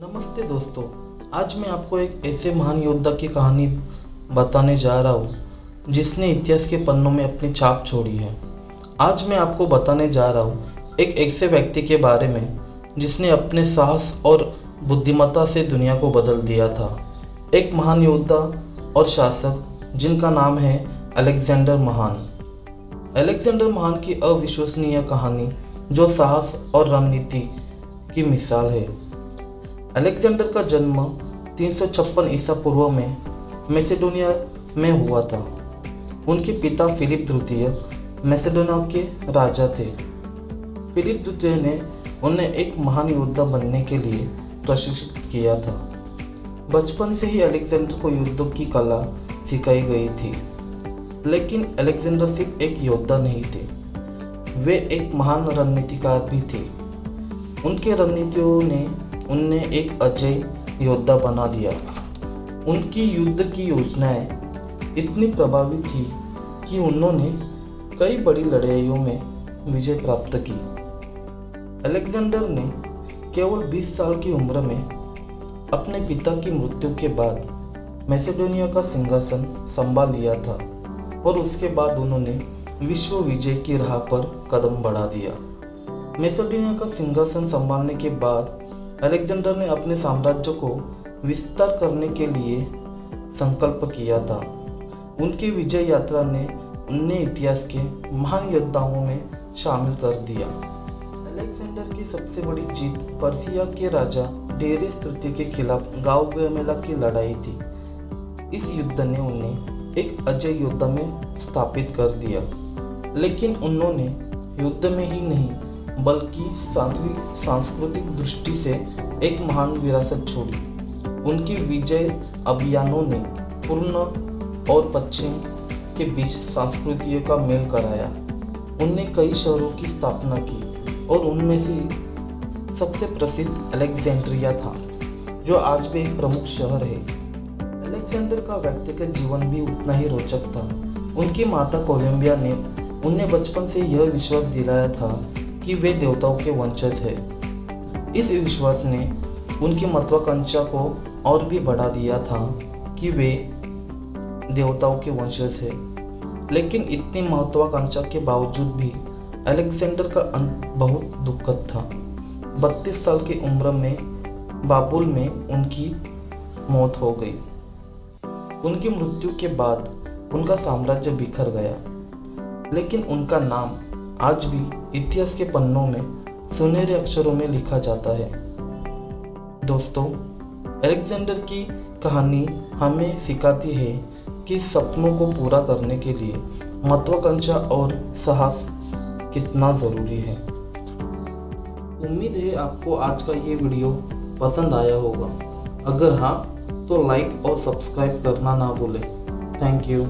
नमस्ते दोस्तों, आज मैं आपको एक ऐसे महान योद्धा की कहानी बताने जा रहा हूँ जिसने इतिहास के पन्नों में अपनी छाप छोड़ी है। आज मैं आपको बताने जा रहा हूँ एक ऐसे व्यक्ति के बारे में जिसने अपने साहस और बुद्धिमत्ता से दुनिया को बदल दिया था। एक महान योद्धा और शासक जिनका नाम है अलेक्जेंडर महान। अलेक्जेंडर महान की अविश्वसनीय कहानी जो साहस और रणनीति की मिसाल है। अलेक्जेंडर का जन्म 356 ईसा पूर्व में मैसेडोनिया में हुआ था। उनके पिता फिलिप द्वितीय मैसेडोनिया के राजा थे। फिलिप द्वितीय ने उन्हें एक महान योद्धा बनने के लिए प्रशिक्षित किया था। बचपन से ही अलेक्जेंडर को युद्ध की कला सिखाई गई थी, लेकिन अलेक्जेंडर सिर्फ एक योद्धा नहीं थे, वे एक महान रणनीतिकार भी थे। उनके रणनीतियों ने उन्हें एक अजय योद्धा बना दिया। उनकी युद्ध की योजनाएं इतनी प्रभावी थी कि उन्होंने कई बड़ी लड़ाइयों में विजय प्राप्त की। अलेक्जेंडर ने केवल 20 साल की उम्र में अपने पिता की मृत्यु के बाद मैसेडोनिया का सिंहासन संभाल लिया था और उसके बाद उन्होंने विश्व विजय की राह पर कदम बढ़ा दिया। मैसेडोनिया का सिंहासन संभालने के बाद अलेक्जेंडर ने अपने साम्राज्य को विस्तार करने के लिए संकल्प किया था। उनकी विजय यात्रा ने उन्हें इतिहास के महान योद्धाओं में शामिल कर दिया। अलेक्जेंडर की सबसे बड़ी जीत पर्सिया के राजा डेरियस तृतीय के खिलाफ गाउमेला की लड़ाई थी। इस युद्ध ने उन्हें एक अजय योद्धा में स्थापित कर दिया, लेकिन उन्होंने युद्ध में ही नहीं बल्कि सांस्कृतिक दृष्टि से एक महान विरासत छोड़ी। उनकी विजय अभियानों ने पूर्व और पश्चिम के बीच संस्कृतियों का मेल कराया। उनने कई शहरों की स्थापना की और उनमें से सबसे प्रसिद्ध अलेक्जेंड्रिया था, जो आज भी एक प्रमुख शहर है। अलेक्जेंडर का व्यक्तिगत जीवन भी उतना ही रोचक था। उनकी माता कोलंबिया ने उन्हें बचपन से यह विश्वास दिलाया था कि वे देवताओं के वंशज हैं। इस विश्वास ने उनकी महत्वाकांक्षा को और भी बढ़ा दिया था कि वे देवताओं के वंशज हैं। लेकिन इतनी महत्वाकांक्षा के बावजूद भी अलेक्जेंडर का अंत बहुत दुखद था। 32 साल की उम्र में बाबुल में उनकी मौत हो गई। उनकी मृत्यु के बाद उनका साम्राज्य बिखर गया, लेकिन उनका नाम आज भी इतिहास के पन्नों में सुनहरे अक्षरों में लिखा जाता है। दोस्तों, अलेक्जेंडर की कहानी हमें सिखाती है कि सपनों को पूरा करने के लिए महत्वाकांक्षा और साहस कितना जरूरी है। उम्मीद है आपको आज का ये वीडियो पसंद आया होगा। अगर हाँ, तो लाइक और सब्सक्राइब करना ना भूलें। Thank you.